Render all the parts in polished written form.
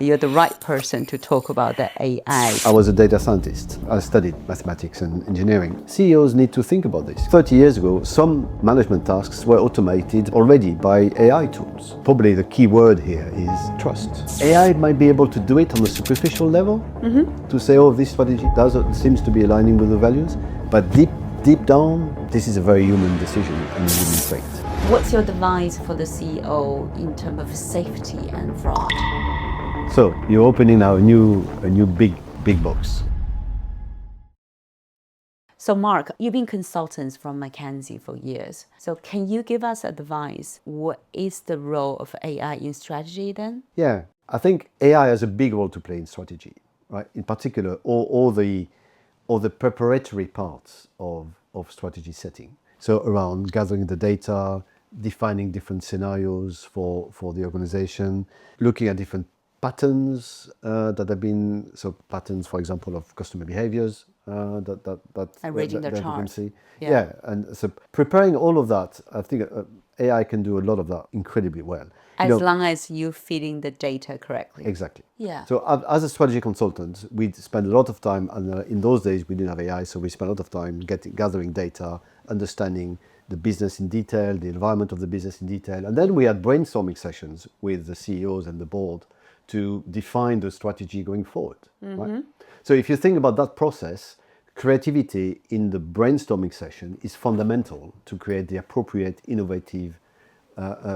You're the right person to talk about the AI. I was a data scientist. I studied mathematics and engineering. CEOs need to think about this. 30 years ago, some management tasks were automated already by AI tools. Probably the key word here is trust. AI might be able to do it on a superficial level, to say, oh, this strategy seems to be aligning with the values, but deep down, this is a very human decision and a human trait. What's your advice for the CEO in terms of safety and fraud? So you're opening now a new big box. So Marc, you've been consultants from McKinsey for years. So can you give us advice? What is the role of AI in strategy then? Yeah, I think AI has a big role to play in strategy, right? In particular, all the preparatory parts of strategy setting. So around gathering the data, defining different scenarios for the organization, looking at different patterns that have been, so patterns, for example, of customer behaviors that reading the you can chart. see. Yeah. Yeah, and so preparing all of that, I think AI can do a lot of that incredibly well. As long as you're feeding the data correctly. Exactly. Yeah. So as a strategy consultant, we spend a lot of time, and in those days we didn't have AI, so we spent a lot of time gathering data, understanding the business in detail, the environment of the business in detail, and then we had brainstorming sessions with the CEOs and the board to define the strategy going forward. Right? So if you think about that process, creativity in the brainstorming session is fundamental to create the appropriate, innovative,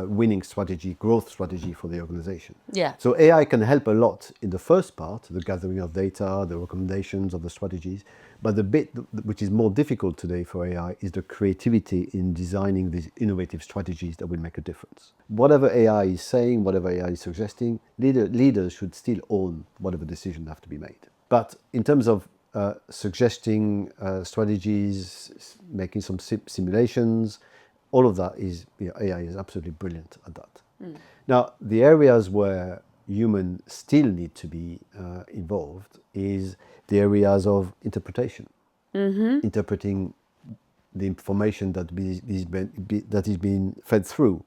winning strategy, growth strategy for the organization. Yeah. So AI can help a lot in the first part, the gathering of data, the recommendations of the strategies. But the bit which is more difficult today for AI is the creativity in designing these innovative strategies that will make a difference. Whatever AI is saying, whatever AI is suggesting, leaders should still own whatever decisions have to be made. But in terms of suggesting strategies, making some simulations, all of that is, AI is absolutely brilliant at that. Now, the areas where humans still need to be involved is the areas of interpretation, interpreting the information that is being fed through.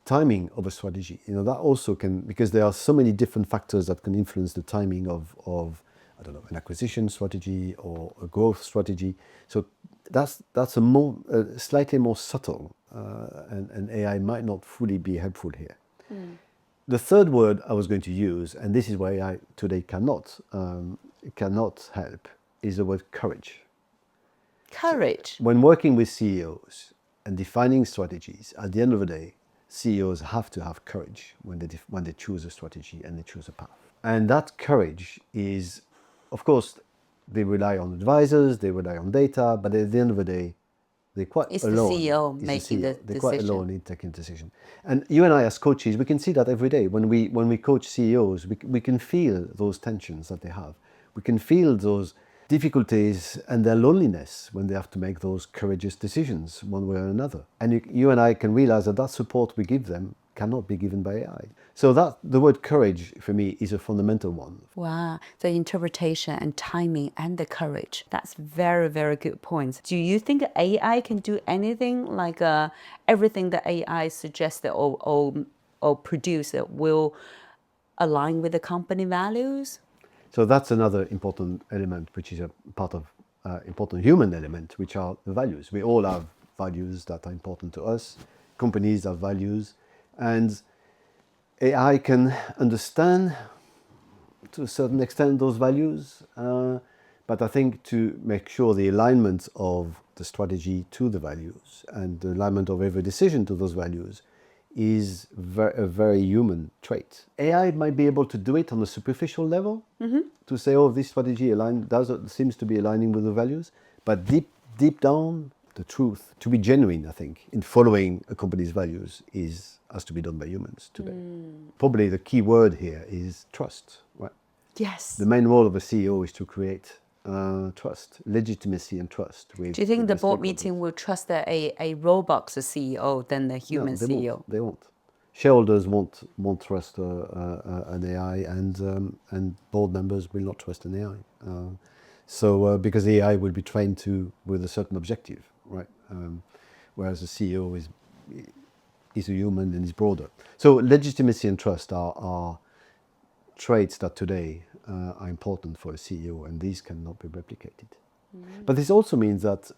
Timing of a strategy, that also can, because there are so many different factors that can influence the timing of I don't know, an acquisition strategy or a growth strategy. So that's a slightly more subtle, and AI might not fully be helpful here. The third word I was going to use, and this is where AI today cannot help, is the word courage. Courage. When working with CEOs and defining strategies, at the end of the day, CEOs have to have courage when they choose a strategy and they choose a path. And that courage is, of course, they rely on advisors, they rely on data, but at the end of the day, they're quite alone. The CEO making the They're quite decision. alone in taking decision. And you and I, as coaches, we can see that every day. When we coach CEOs, we can feel those tensions that they have. We can feel those difficulties and their loneliness when they have to make those courageous decisions one way or another. And you and I can realize that support we give them cannot be given by AI. So the word courage for me is a fundamental one. Wow, the interpretation and timing and the courage. That's very, very good points. Do you think AI can do anything like everything that AI suggests or produce will align with the company values? So that's another important element, which is a part of important human element, which are the values. We all have values that are important to us. Companies have values, and AI can understand to a certain extent those values, but I think to make sure the alignment of the strategy to the values and the alignment of every decision to those values is a very human trait. AI might be able to do it on a superficial level, to say, oh, this strategy seems to be aligning with the values, but deep down, the truth, to be genuine, I think, in following a company's values has to be done by humans today. Probably the key word here is trust, right? Yes. The main role of a CEO is to create trust, legitimacy and trust. Do you think the board meeting will trust a robot CEO than the human CEO? They won't. Shareholders won't trust an AI, and board members will not trust an AI. Because the AI will be trained with a certain objective, right? Whereas the CEO is a human and is broader. So legitimacy and trust are traits that today are important for a CEO, and these cannot be replicated. But this also means that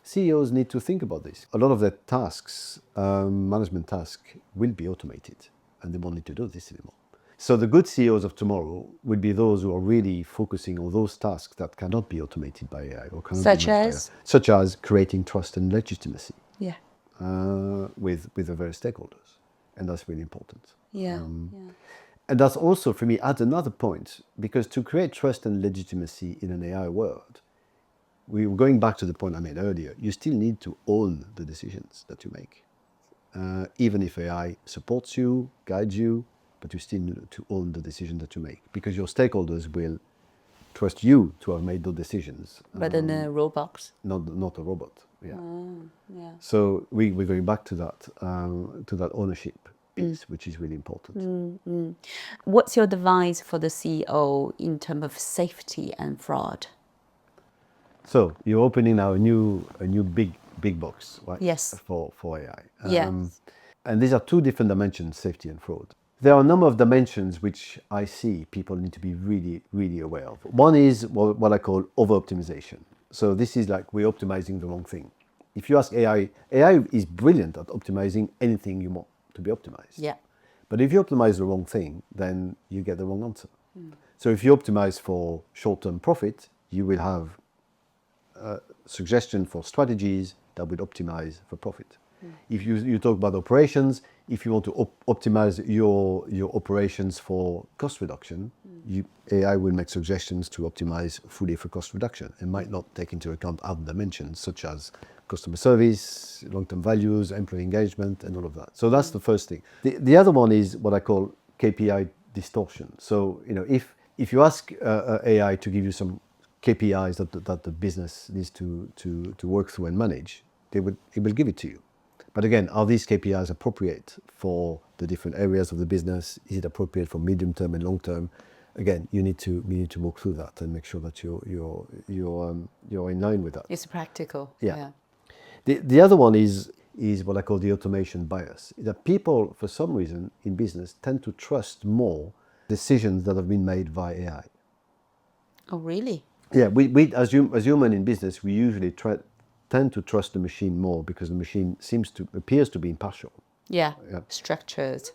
CEOs need to think about this. A lot of their tasks, management tasks, will be automated, and they won't need to do this anymore. So the good CEOs of tomorrow would be those who are really focusing on those tasks that cannot be automated by AI or cannot Such be managed by as? AI, such as creating trust and legitimacy Yeah. with the various stakeholders, and that's really important. Yeah. And that's also, for me, adds another point, because to create trust and legitimacy in an AI world, we were going back to the point I made earlier, you still need to own the decisions that you make. Even if AI supports you, guides you, but you still need to own the decision that you make, because your stakeholders will trust you to have made those decisions. Rather than a robot. Not a robot. Yeah. Yeah. So we're going back to that ownership piece, which is really important. What's your advice for the CEO in terms of safety and fraud? So you're opening now a new big box, right? Yes. For AI. Yes. And these are two different dimensions, safety and fraud. There are a number of dimensions which I see people need to be really, really aware of. One is what I call over-optimization. So this is like we're optimizing the wrong thing. If you ask AI is brilliant at optimizing anything you want to be optimized. Yeah. But if you optimize the wrong thing, then you get the wrong answer. So if you optimize for short-term profit, you will have suggestion for strategies that would optimize for profit. If you talk about operations, if you want to optimize your operations for cost reduction, AI will make suggestions to optimize fully for cost reduction and might not take into account other dimensions such as customer service, long-term values, employee engagement, and all of that. So that's the first thing. The other one is what I call KPI distortion. So if you ask AI to give you some KPIs that the business needs to work through and manage, it will give it to you. But again, are these KPIs appropriate for the different areas of the business? Is it appropriate for medium term and long term? Again, we need to walk through that and make sure that you're in line with that. It's practical. Yeah. The other one is what I call the automation bias. That people, for some reason, in business tend to trust more decisions that have been made by AI. Oh, really? Yeah, we as human in business, we usually tend to trust the machine more because the machine appears to be impartial. Yeah. Structured,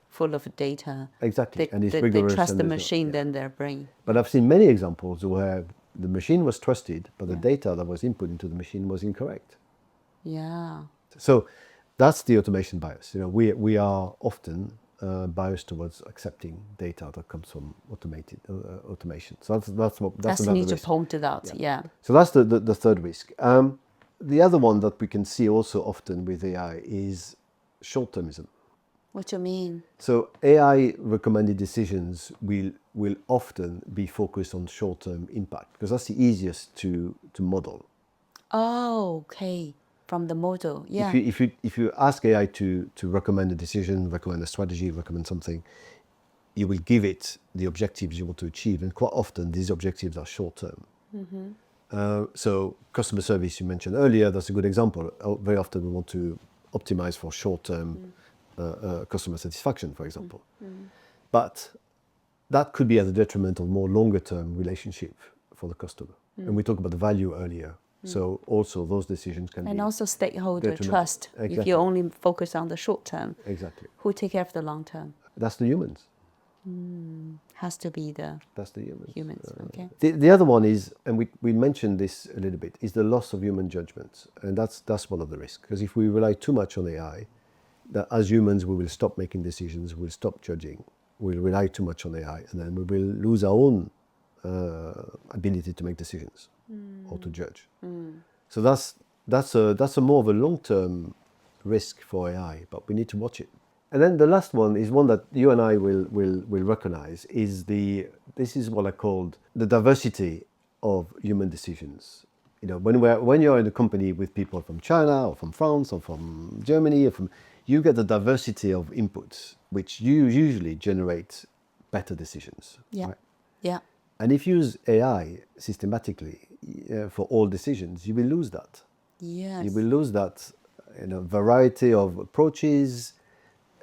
full of data. Exactly, and it's They rigorous. trust and the there's machine than their brain. But I've seen many examples where the machine was trusted, but the data that was input into the machine was incorrect. Yeah. So that's the automation bias. We are often biased towards accepting data that comes from automation. So that's another need to risk. point to that. Yeah. So that's the third risk. The other one that we can see also often with AI is short-termism. What do you mean? So AI recommended decisions will often be focused on short-term impact because that's the easiest to model. Oh, okay. From the model, yeah. If you ask AI to recommend a decision, recommend a strategy, recommend something, you will give it the objectives you want to achieve, and quite often these objectives are short-term. So customer service you mentioned earlier, that's a good example. Very often we want to optimize for short-term customer satisfaction, for example. But that could be at the detriment of more longer-term relationship for the customer. And we talked about the value earlier. So also those decisions can be... And also stakeholder detrimental. trust. Exactly. If you only focus on the short term. Exactly. Who take care of the long term? That's the humans. Has to be the That's the humans. okay. The other one is, and we mentioned this a little bit, is the loss of human judgment. And that's one of the risks. Because if we rely too much on AI, that as humans we will stop making decisions, we'll stop judging, we'll rely too much on AI, and then we will lose our own ability to make decisions or to judge. So that's a more of a long-term risk for AI, but we need to watch it. And then the last one is one that you and I will recognize is this is what I called the diversity of human decisions. When you're in a company with people from China or from France or from Germany, you get the diversity of inputs, which you usually generate better decisions. Yeah. Right? Yeah. And if you use AI systematically for all decisions, you will lose that. Yes. You will lose that variety of approaches,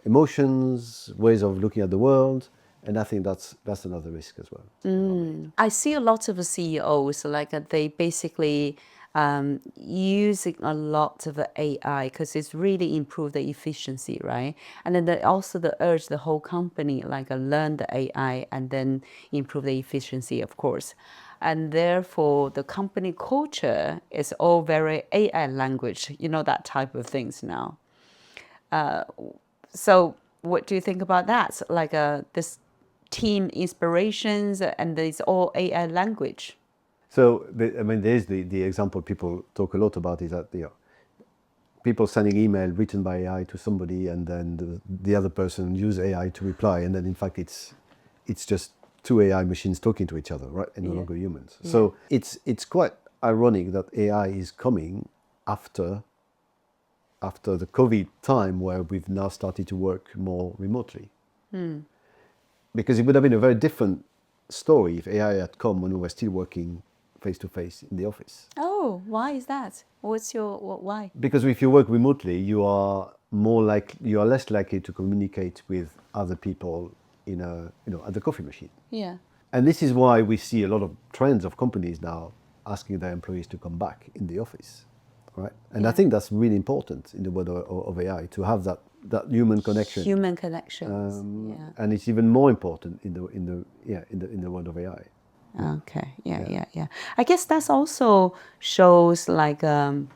emotions, ways of looking at the world, And I think that's another risk as well. I see a lot of CEOs they basically using a lot of AI because it's really improved the efficiency, right? And then also the urge the whole company learn the AI and then improve the efficiency, of course. And therefore, the company culture is all very AI language, that type of things now. So what do you think about that? This team inspirations and it's all AI language. So, there's the example people talk a lot about is that people sending email written by AI to somebody, and then the other person use AI to reply, and then in fact it's just two AI machines talking to each other, right? And no longer humans. Yeah. So it's quite ironic that AI is coming after the COVID time, where we've now started to work more remotely. Because it would have been a very different story if AI had come when we were still working face to face in the office. Oh, why is that? Why? Because if you work remotely, you are less likely to communicate with other people at the coffee machine. Yeah. And this is why we see a lot of trends of companies now asking their employees to come back in the office, right? And I think that's really important in the world of AI, to have that human connection. Human connections. And it's even more important in the world of AI. Okay. Yeah. I guess that's also shows the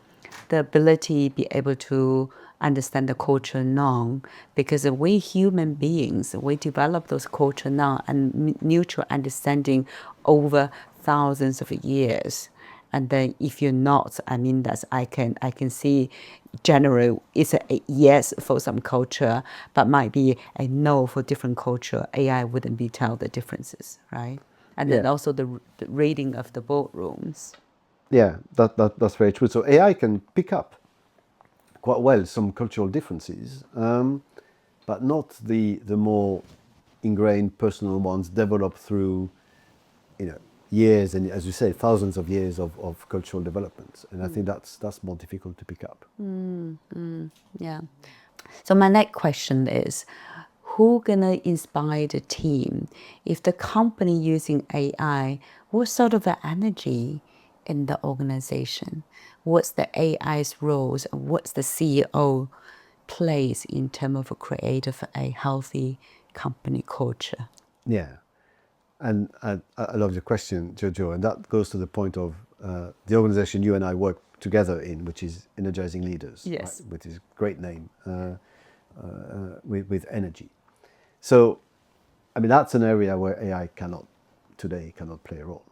ability to be able to understand the culture norm, because we human beings, we develop those culture norm and mutual understanding over thousands of years. And then if you're not, I can see generally it's a yes for some culture, but might be a no for different culture. AI wouldn't be tell the differences, right? And then also the reading of the boardrooms. Yeah, that's very true. So AI can pick up quite well some cultural differences, but not the more ingrained personal ones developed through years, and as you say, thousands of years of cultural development. And I think that's more difficult to pick up. Yeah. So my next question is, who gonna inspire the team? If the company using AI, what sort of energy in the organization? What's the AI's roles? What's the CEO place in terms of creative a healthy company culture? Yeah. And I love your question, Jojo, and that goes to the point of the organization you and I work together in, which is Energizing Leaders, yes, right? Which is a great name, with energy. So, that's an area where AI cannot play a role,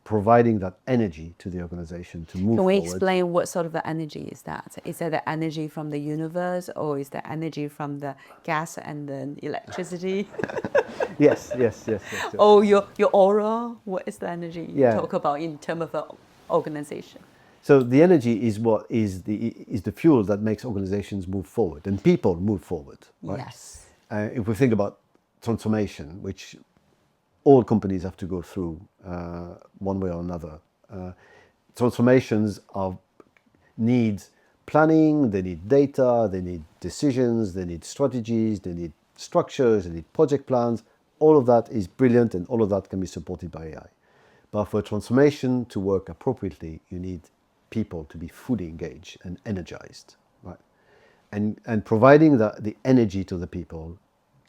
providing that energy to the organization to move forward. Can we explain what sort of energy is that? Is that the energy from the universe, or is the energy from the gas and the electricity? Yes. Oh, your aura? What is the energy you talk about in terms of an organization? So the energy is what is the fuel that makes organizations move forward and people move forward, right? Yes. If we think about transformation, which all companies have to go through one way or another, transformations need planning, they need data, they need decisions, they need strategies, they need structures, they need project plans. All of that is brilliant, and all of that can be supported by AI. But for transformation to work appropriately, you need people to be fully engaged and energized, right? And providing the energy to the people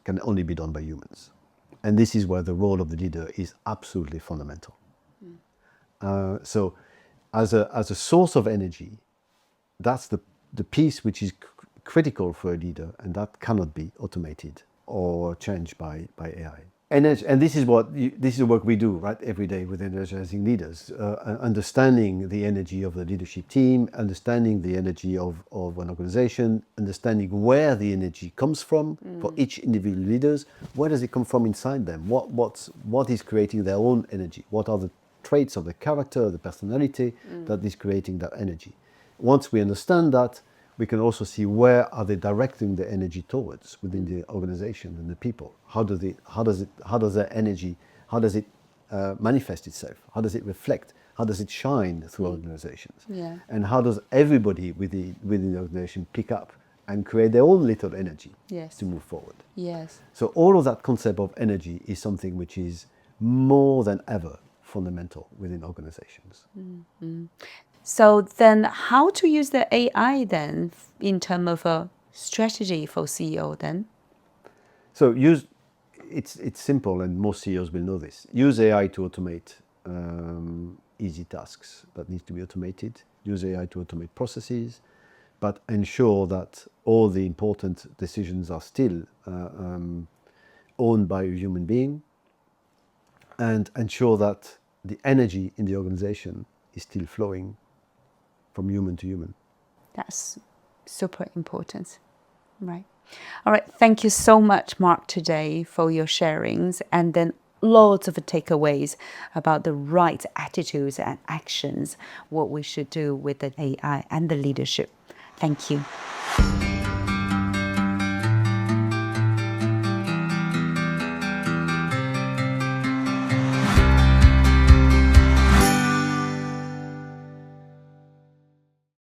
can only be done by humans. And this is where the role of the leader is absolutely fundamental. So as a source of energy, that's the piece which is critical for a leader, and that cannot be automated or changed by AI. And this is the work we do, right, every day with Energizing Leaders, understanding the energy of the leadership team, understanding the energy of an organization, understanding where the energy comes from for each individual leaders. Where does it come from inside them? What is creating their own energy? What are the traits of the character, the personality that is creating that energy? Once we understand that, we can also see where are they directing the energy towards within the organization and the people. How does their energy manifest itself? How does it reflect? How does it shine through organizations? Yeah. And how does everybody within the organization pick up and create their own little energy Yes. to move forward. Yes. So all of that concept of energy is something which is more than ever fundamental within organizations. So then how to use the AI then in terms of a strategy for CEO then? So it's simple, and most CEOs will know this. Use AI to automate easy tasks that need to be automated. Use AI to automate processes, but ensure that all the important decisions are still owned by a human being, and ensure that the energy in the organization is still flowing from human to human. That's super important, right? All right, thank you so much, Marc, today for your sharings, and then lots of takeaways about the right attitudes and actions, what we should do with the AI and the leadership. Thank you.